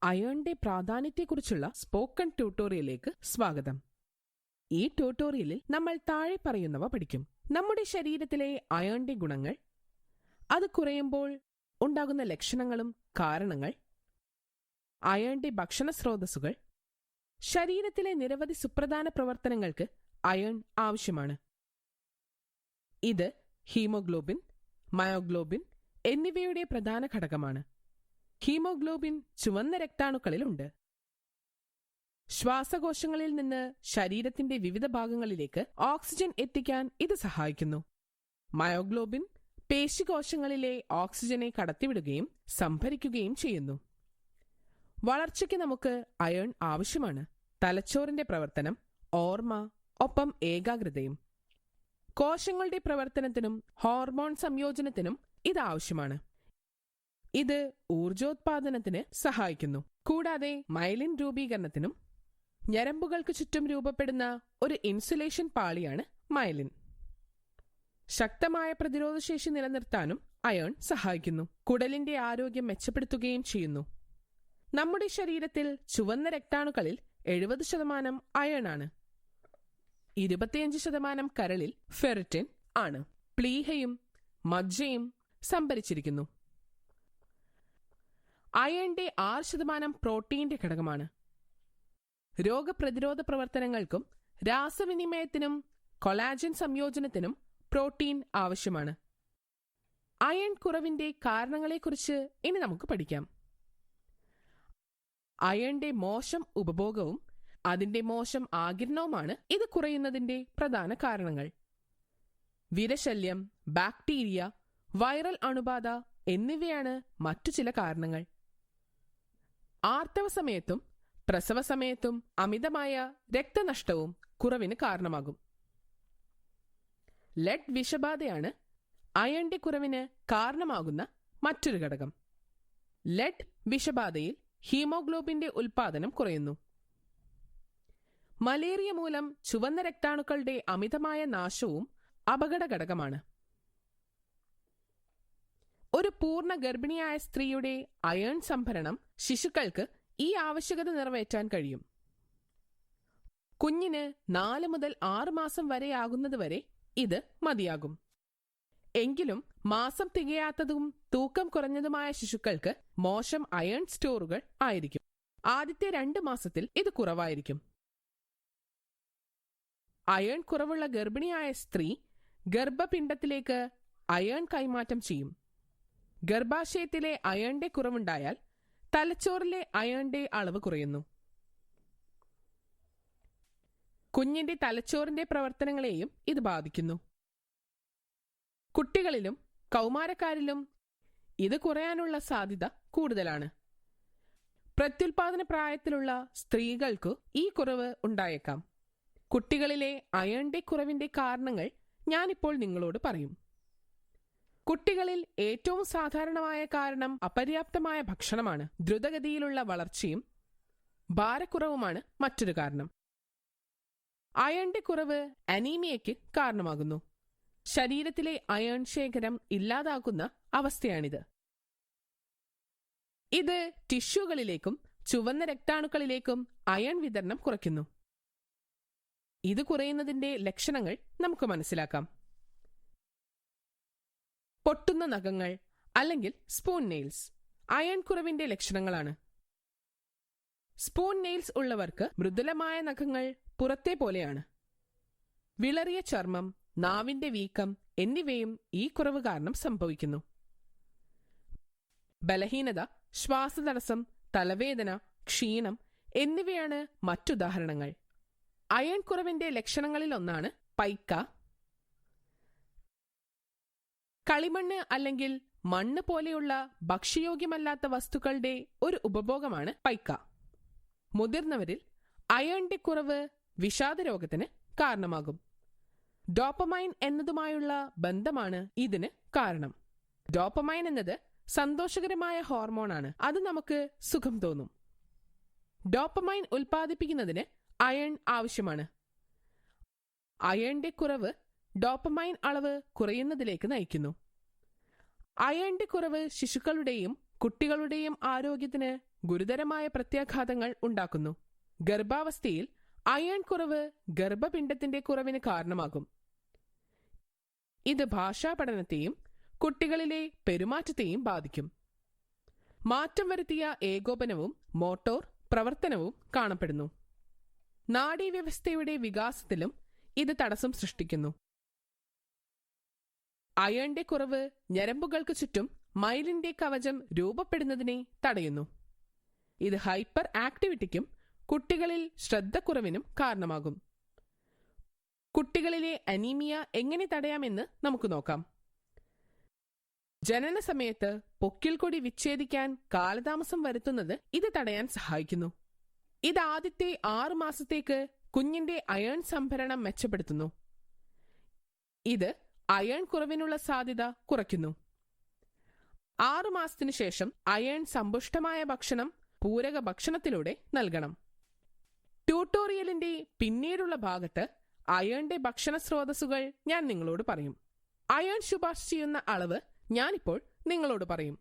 അയണിന്റെ പ്രാധാന്യത്തെക്കുറിച്ചുള്ള spoken ട്യൂട്ടോറിയലിലേക്ക് സ്വാഗതം. ഈ ട്യൂട്ടോറിയലിൽ നമ്മൾ താഴെ പറയുന്നവ പഠിക്കും. നമ്മുടെ ശരീരത്തിലെ അയണിന്റെ ഗുണങ്ങൾ, അത് കുറയുമ്പോൾ ഉണ്ടാകുന്ന ലക്ഷണങ്ങളും കാരണങ്ങൾ, അയണിന്റെ ഭക്ഷണ സ്രോതസ്സുകൾ, ശരീരത്തിലെ നിരവധി സുപ്രധാന പ്രവർത്തനങ്ങൾക്ക് അയൺ ആവശ്യമാണ്. ഇത് ഹീമോഗ്ലോബിൻ, മയോഗ്ലോബിൻ എന്നിവയുടെ പ്രധാന ഘടകമാണ്. ഹീമോഗ്ലോബിൻ ചുവന്ന രക്താണുക്കളിലുണ്ട്. ശ്വാസകോശങ്ങളിൽ നിന്ന് ശരീരത്തിന്റെ വിവിധ ഭാഗങ്ങളിലേക്ക് ഓക്സിജൻ എത്തിക്കാൻ ഇത് സഹായിക്കുന്നു. മയോഗ്ലോബിൻ പേശികോശങ്ങളിലെ ഓക്സിജനെ കടത്തിവിടുകയും സംഭരിക്കുകയും ചെയ്യുന്നു. വളർച്ചയ്ക്ക് നമുക്ക് അയൺ ആവശ്യമാണ്. തലച്ചോറിന്റെ പ്രവർത്തനം, ഓർമ്മ, ഒപ്പം ഏകാഗ്രതയും. കോശങ്ങളുടെ പ്രവർത്തനത്തിനും ഹോർമോൺ സംയോജനത്തിനും ഇത് ആവശ്യമാണ്. ഇത് ഊർജോത്പാദനത്തിന് സഹായിക്കുന്നു. കൂടാതെ മൈലിൻ രൂപീകരണത്തിനും ഞരമ്പുകൾക്ക് ചുറ്റും രൂപപ്പെടുന്ന ഒരു ഇൻസുലേഷൻ പാളിയാണ് മൈലിൻ. ശക്തമായ പ്രതിരോധശേഷി നിലനിർത്താനും അയൺ സഹായിക്കുന്നു. കുടലിന്റെ ആരോഗ്യം മെച്ചപ്പെടുത്തുകയും ചെയ്യുന്നു. നമ്മുടെ ശരീരത്തിൽ ചുവന്ന രക്താണുക്കളിൽ 70% അയണാണ്. 25% കരളിൽ ഫെറിറ്റിൻ ആണ്. പ്ലീഹയും മജ്ജയും സംഭരിച്ചിരിക്കുന്നു. അയണിന്റെ 6% പ്രോട്ടീന്റെ ഘടകമാണ്. രോഗപ്രതിരോധ പ്രവർത്തനങ്ങൾക്കും രാസവിനിമയത്തിനും കൊളാജൻ സംയോജനത്തിനും പ്രോട്ടീൻ ആവശ്യമാണ്. അയൺ കുറവിന്റെ കാരണങ്ങളെക്കുറിച്ച് ഇനി നമുക്ക് പഠിക്കാം. അയണിന്റെ മോശം ഉപഭോഗവും അതിന്റെ മോശം ആഗിരണവുമാണ് ഇത് കുറയുന്നതിന്റെ പ്രധാന കാരണങ്ങൾ. വിരശല്യം, ബാക്ടീരിയ, വൈറൽ അണുബാധ എന്നിവയാണ് മറ്റു ചില കാരണങ്ങൾ. ആർത്തവ സമയത്തും പ്രസവ സമയത്തും അമിതമായ രക്തനഷ്ടവും കുറവിന് കാരണമാകും. ലെഡ് വിഷബാധയാണ് അയണിന്റെ കുറവിന് കാരണമാകുന്ന മറ്റൊരു ഘടകം. ലെഡ് വിഷബാധയിൽ ഹീമോഗ്ലോബിന്റെ ഉൽപാദനം കുറയുന്നു. മലേറിയ മൂലം ചുവന്ന രക്താണുക്കളുടെ അമിതമായ നാശവും അപകടഘടകമാണ്. ഒരു പൂർണ്ണ ഗർഭിണിയായ സ്ത്രീയുടെ അയൺ സംഭരണം ശിശുക്കൾക്ക് ഈ ആവശ്യകത നിറവേറ്റാൻ കഴിയും. കുഞ്ഞിന് 4 മുതൽ 6 മാസം വരെയാകുന്നതുവരെ ഇത് മതിയാകും. എങ്കിലും മാസം തികയാത്തതും തൂക്കം കുറഞ്ഞതുമായ ശിശുക്കൾക്ക് മോശം അയൺ സ്റ്റോറുകൾ ആയിരിക്കും. ആദ്യത്തെ 2 മാസത്തിൽ ഇത് കുറവായിരിക്കും. അയൺ കുറവുള്ള ഗർഭിണിയായ സ്ത്രീ ഗർഭപിണ്ഡത്തിലേക്ക് അയൺ കൈമാറ്റം ചെയ്യും. ഗർഭാശയത്തിലെ അയണിന്റെ കുറവുണ്ടായാൽ തലച്ചോറിലെ അയണിന്റെ അളവ് കുറയുന്നു. കുഞ്ഞിന്റെ തലച്ചോറിന്റെ പ്രവർത്തനങ്ങളെയും ഇത് ബാധിക്കുന്നു. കുട്ടികളിലും കൗമാരക്കാരിലും ഇത് കുറയാനുള്ള സാധ്യത കൂടുതലാണ്. പ്രത്യുൽപാദന പ്രായത്തിലുള്ള സ്ത്രീകൾക്കു ഈ കുറവ് ഉണ്ടായേക്കാം. കുട്ടികളിലെ അയണിന്റെ കുറവിന്റെ കാരണങ്ങൾ ഞാനിപ്പോൾ നിങ്ങളോട് പറയും. കുട്ടികളിൽ ഏറ്റവും സാധാരണമായ കാരണം അപര്യാപ്തമായ ഭക്ഷണമാണ്. ദ്രുതഗതിയിലുള്ള വളർച്ചയും ഭാരക്കുറവുമാണ് മറ്റൊരു കാരണം. അയണിന്റെ കുറവ് അനീമിയയ്ക്ക് കാരണമാകുന്നു. ശരീരത്തിലെ അയൺ ശേഖരം ഇല്ലാതാക്കുന്ന അവസ്ഥയാണിത്. ഇത് ടിഷ്യൂകളിലേക്കും ചുവന്ന രക്താണുക്കളിലേക്കും അയൺ വിതരണം കുറയ്ക്കുന്നു. ഇത് കുറയുന്നതിന്റെ ലക്ഷണങ്ങൾ നമുക്ക് മനസ്സിലാക്കാം. പൊട്ടുന്ന നഖങ്ങൾ അല്ലെങ്കിൽ സ്പൂൺ നെയിൽസ് അയൺ കുറവിന്റെ ലക്ഷണങ്ങളാണ്. സ്പൂൺ നെയിൽസ് ഉള്ളവർക്ക് മൃദുലമായ നഖങ്ങൾ പുറത്തെ പോലെയാണ്. വിളറിയ ചർമ്മം, നാവിന്റെ വീക്കം എന്നിവയും ഈ കുറവ് കാരണം സംഭവിക്കുന്നു. ബലഹീനത, ശ്വാസതടസ്സം, തലവേദന, ക്ഷീണം എന്നിവയാണ് മറ്റുദാഹരണങ്ങൾ. അയൺ കുറവിന്റെ ലക്ഷണങ്ങളിലൊന്നാണ് പൈക്ക. കളിമണ്ണ് അല്ലെങ്കിൽ മണ്ണ് പോലെയുള്ള ഭക്ഷ്യയോഗ്യമല്ലാത്ത വസ്തുക്കളുടെ ഒരു ഉപഭോഗമാണ് പൈക്ക. മുതിർന്നവരിൽ അയണിന്റെ കുറവ് വിഷാദരോഗത്തിന് കാരണമാകും. ഡോപ്പമൈൻ എന്നതുമായുള്ള ബന്ധമാണ് ഇതിന് കാരണം. ഡോപ്പമൈൻ എന്നത് സന്തോഷകരമായ ഹോർമോണാണ്. അത് നമുക്ക് സുഖം തോന്നും. ഡോപ്പമൈൻ ഉൽപ്പാദിപ്പിക്കുന്നതിന് അയൺ ആവശ്യമാണ്. അയണിന്റെ കുറവ് ഡോപ്പമൈൻ അളവ് കുറയുന്നതിലേക്ക് നയിക്കുന്നു. അയണിന്റെ കുറവ് ശിശുക്കളുടെയും കുട്ടികളുടെയും ആരോഗ്യത്തിന് ഗുരുതരമായ പ്രത്യാഘാതങ്ങൾ ഉണ്ടാക്കുന്നു. ഗർഭാവസ്ഥയിൽ അയൺ കുറവ് ഗർഭപിണ്ഡത്തിന്റെ കുറവിന് കാരണമാകും. ഇത് ഭാഷാ പഠനത്തെയും കുട്ടികളിലെ പെരുമാറ്റത്തെയും ബാധിക്കും. മാറ്റം വരുത്തിയ ഏകോപനവും മോട്ടോർ പ്രവർത്തനവും കാണപ്പെടുന്നു. നാഡീവ്യവസ്ഥയുടെ വികാസത്തിലും ഇത് തടസ്സം സൃഷ്ടിക്കുന്നു. അയണിന്റെ കുറവ് ഞരമ്പുകൾക്ക് ചുറ്റും മൈലിന്റെ കവചം രൂപപ്പെടുന്നതിനെ തടയുന്നു. ഇത് ഹൈപ്പർ ആക്ടിവിറ്റിക്കും കുട്ടികളിൽ ശ്രദ്ധക്കുറവിനും കാരണമാകും. കുട്ടികളിലെ അനീമിയ എങ്ങനെ തടയാമെന്ന് നമുക്ക് നോക്കാം. ജനന സമയത്ത് പൊക്കിൾക്കൊടി വിച്ഛേദിക്കാൻ കാലതാമസം വരുത്തുന്നത് ഇത് തടയാൻ സഹായിക്കുന്നു. ഇത് ആദ്യത്തെ 6 മാസത്തേക്ക് കുഞ്ഞിന്റെ അയൺ സംഭരണം മെച്ചപ്പെടുത്തുന്നു. ഇത് അയൺ കുറവിനുള്ള സാധ്യത കുറയ്ക്കുന്നു. 6 മാസത്തിനു ശേഷം അയൺ സമ്പുഷ്ടമായ ഭക്ഷണം പൂരക ഭക്ഷണത്തിലൂടെ നൽകണം. ട്യൂട്ടോറിയലിന്റെ പിന്നീടുള്ള ഭാഗത്ത് അയണിന്റെ ഭക്ഷണ സ്രോതസ്സുകൾ ഞാൻ നിങ്ങളോട് പറയും. അയൺ ശുപാർശ ചെയ്യുന്ന അളവ് ഞാനിപ്പോൾ നിങ്ങളോട് പറയും.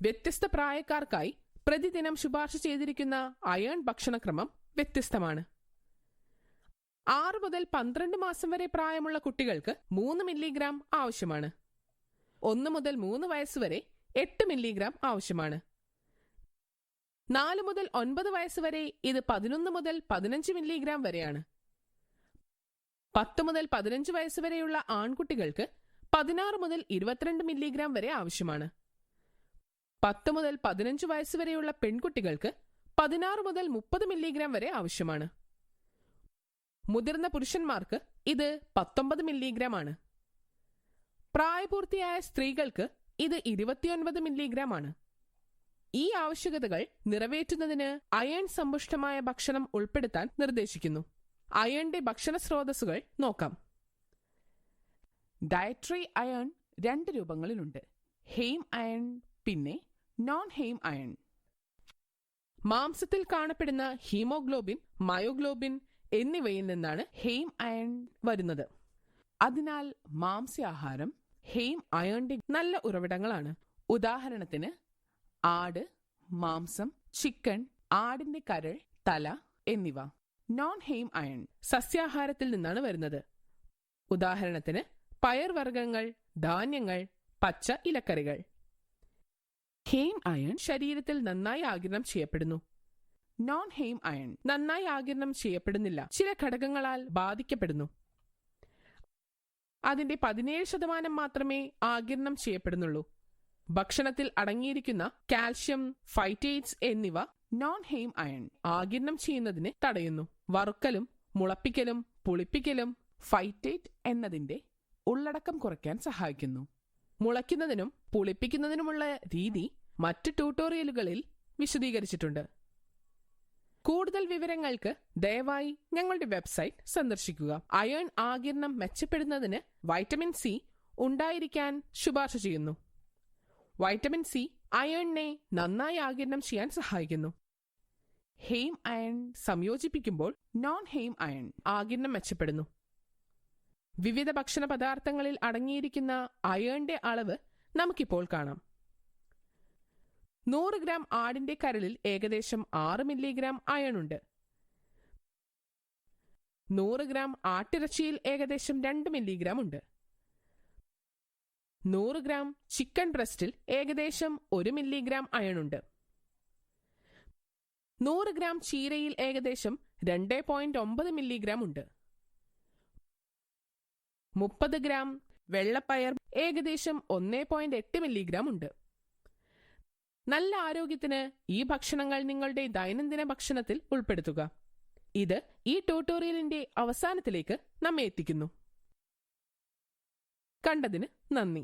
വ്യത്യസ്ത പ്രായക്കാർക്കായി പ്രതിദിനം ശുപാർശ ചെയ്തിരിക്കുന്ന അയൺ ഭക്ഷണക്രമം വ്യത്യസ്തമാണ്. 6 മുതൽ 12 മാസം വരെ പ്രായമുള്ള കുട്ടികൾക്ക് 3 മില്ലിഗ്രാം ആവശ്യമാണ്. 1 മുതൽ 3 വയസ്സുവരെ 8 മില്ലിഗ്രാം ആവശ്യമാണ്. 4 മുതൽ 9 വയസ്സ് വരെ ഇത് 11 മുതൽ 15 മില്ലിഗ്രാം വരെയാണ്. 10 മുതൽ 15 വയസ്സ് വരെയുള്ള ആൺകുട്ടികൾക്ക് 16 മുതൽ 22 മില്ലിഗ്രാം വരെ ആവശ്യമാണ്. 10 മുതൽ 15 വയസ്സ് വരെയുള്ള പെൺകുട്ടികൾക്ക് 16 മുതൽ 30 മില്ലിഗ്രാം വരെ ആവശ്യമാണ്. മുതിർന്ന പുരുഷന്മാർക്ക് ഇത് 19 മില്ലിഗ്രാം ആണ്. പ്രായപൂർത്തിയായ സ്ത്രീകൾക്ക് ഇത് 29 മില്ലിഗ്രാം ആണ്. ഈ ആവശ്യകതകൾ നിറവേറ്റുന്നതിന് അയൺ സമ്പുഷ്ടമായ ഭക്ഷണം ഉൾപ്പെടുത്താൻ നിർദ്ദേശിക്കുന്നു. അയണിന്റെ ഭക്ഷണ സ്രോതസ്സുകൾ നോക്കാം. ഡയറ്ററി അയൺ 2 രൂപങ്ങളിലുണ്ട്: ഹെയിം അയൺ പിന്നെ നോൺ ഹെയിം അയൺ. മാംസത്തിൽ കാണപ്പെടുന്ന ഹീമോഗ്ലോബിൻ, മയോഗ്ലോബിൻ എന്നിവയിൽ നിന്നാണ് ഹെയിം അയൺ വരുന്നത്. അതിനാൽ മാംസ്യാഹാരം ഹെയിം അയണിന്റെ നല്ല ഉറവിടങ്ങളാണ്. ഉദാഹരണത്തിന് ആട് മാംസം, ചിക്കൻ, ആടിന്റെ കരൾ, തല എന്നിവ. നോൺ ഹെയിം അയൺ സസ്യാഹാരത്തിൽ നിന്നാണ് വരുന്നത്. ഉദാഹരണത്തിന് പയർവർഗ്ഗങ്ങൾ, ധാന്യങ്ങൾ, പച്ച ഇലക്കറികൾ. ഹെയിം അയൺ ശരീരത്തിൽ നന്നായി ആഗിരണം ചെയ്യപ്പെടുന്നു. നോൺ ഹെയിം അയൺ നന്നായി ആഗിരണം ചെയ്യപ്പെടുന്നില്ല, ചില ഘടകങ്ങളാൽ ബാധിക്കപ്പെടുന്നു. അതിന്റെ 17% മാത്രമേ ആഗിരണം ചെയ്യപ്പെടുന്നുള്ളൂ. ഭക്ഷണത്തിൽ അടങ്ങിയിരിക്കുന്ന കാൽഷ്യം, ഫൈറ്റേറ്റ്സ് എന്നിവ നോൺ ഹെയിം അയൺ ആഗിരണം ചെയ്യുന്നതിനെ തടയുന്നു. വറുക്കലും മുളപ്പിക്കലും പുളിപ്പിക്കലും ഫൈറ്റേറ്റ് എന്നതിന്റെ ഉള്ളടക്കം കുറയ്ക്കാൻ സഹായിക്കുന്നു. മുളയ്ക്കുന്നതിനും പുളിപ്പിക്കുന്നതിനുമുള്ള രീതി മറ്റ് ട്യൂട്ടോറിയലുകളിൽ വിശദീകരിച്ചിട്ടുണ്ട്. കൂടുതൽ വിവരങ്ങൾക്ക് ദയവായി ഞങ്ങളുടെ വെബ്സൈറ്റ് സന്ദർശിക്കുക. അയൺ ആഗിരണം മെച്ചപ്പെടുന്നതിന് വൈറ്റമിൻ സി ഉണ്ടായിരിക്കാൻ ശുപാർശ ചെയ്യുന്നു. വൈറ്റമിൻ സി അയണിനെ നന്നായി ആഗിരണം ചെയ്യാൻ സഹായിക്കുന്നു. ഹെയിം അയൺ സംയോജിപ്പിക്കുമ്പോൾ നോൺ ഹെയിം അയൺ ആഗിരണം മെച്ചപ്പെടുന്നു. വിവിധ ഭക്ഷണ പദാർത്ഥങ്ങളിൽ അടങ്ങിയിരിക്കുന്ന അയണിന്റെ അളവ് നമുക്കിപ്പോൾ കാണാം. 100 ഗ്രാം ആടിന്റെ കരളിൽ ഏകദേശം 6 മില്ലിഗ്രാം അയണുണ്ട്. 100 ഗ്രാം ആട്ടിറച്ചിയിൽ ഏകദേശം 2 മില്ലിഗ്രാം ഉണ്ട്. 100 ഗ്രാം ചിക്കൻ ബ്രസ്റ്റിൽ ഏകദേശം 1 മില്ലിഗ്രാം അയണുണ്ട്. 100 ഗ്രാം ചീരയിൽ ഏകദേശം 2.9 മില്ലിഗ്രാം ഉണ്ട്. 30 ഗ്രാം വെള്ളപ്പയർ ഏകദേശം 1.8 മില്ലിഗ്രാം ഉണ്ട്. നല്ല ആരോഗ്യത്തിന് ഈ ഭക്ഷണങ്ങൾ നിങ്ങളുടെ ദൈനംദിന ഭക്ഷണത്തിൽ ഉൾപ്പെടുത്തുക. ഇത് ഈ ട്യൂട്ടോറിയലിന്റെ അവസാനത്തിലേക്ക് നമ്മെ എത്തിക്കുന്നു. കണ്ടതിന് നന്ദി.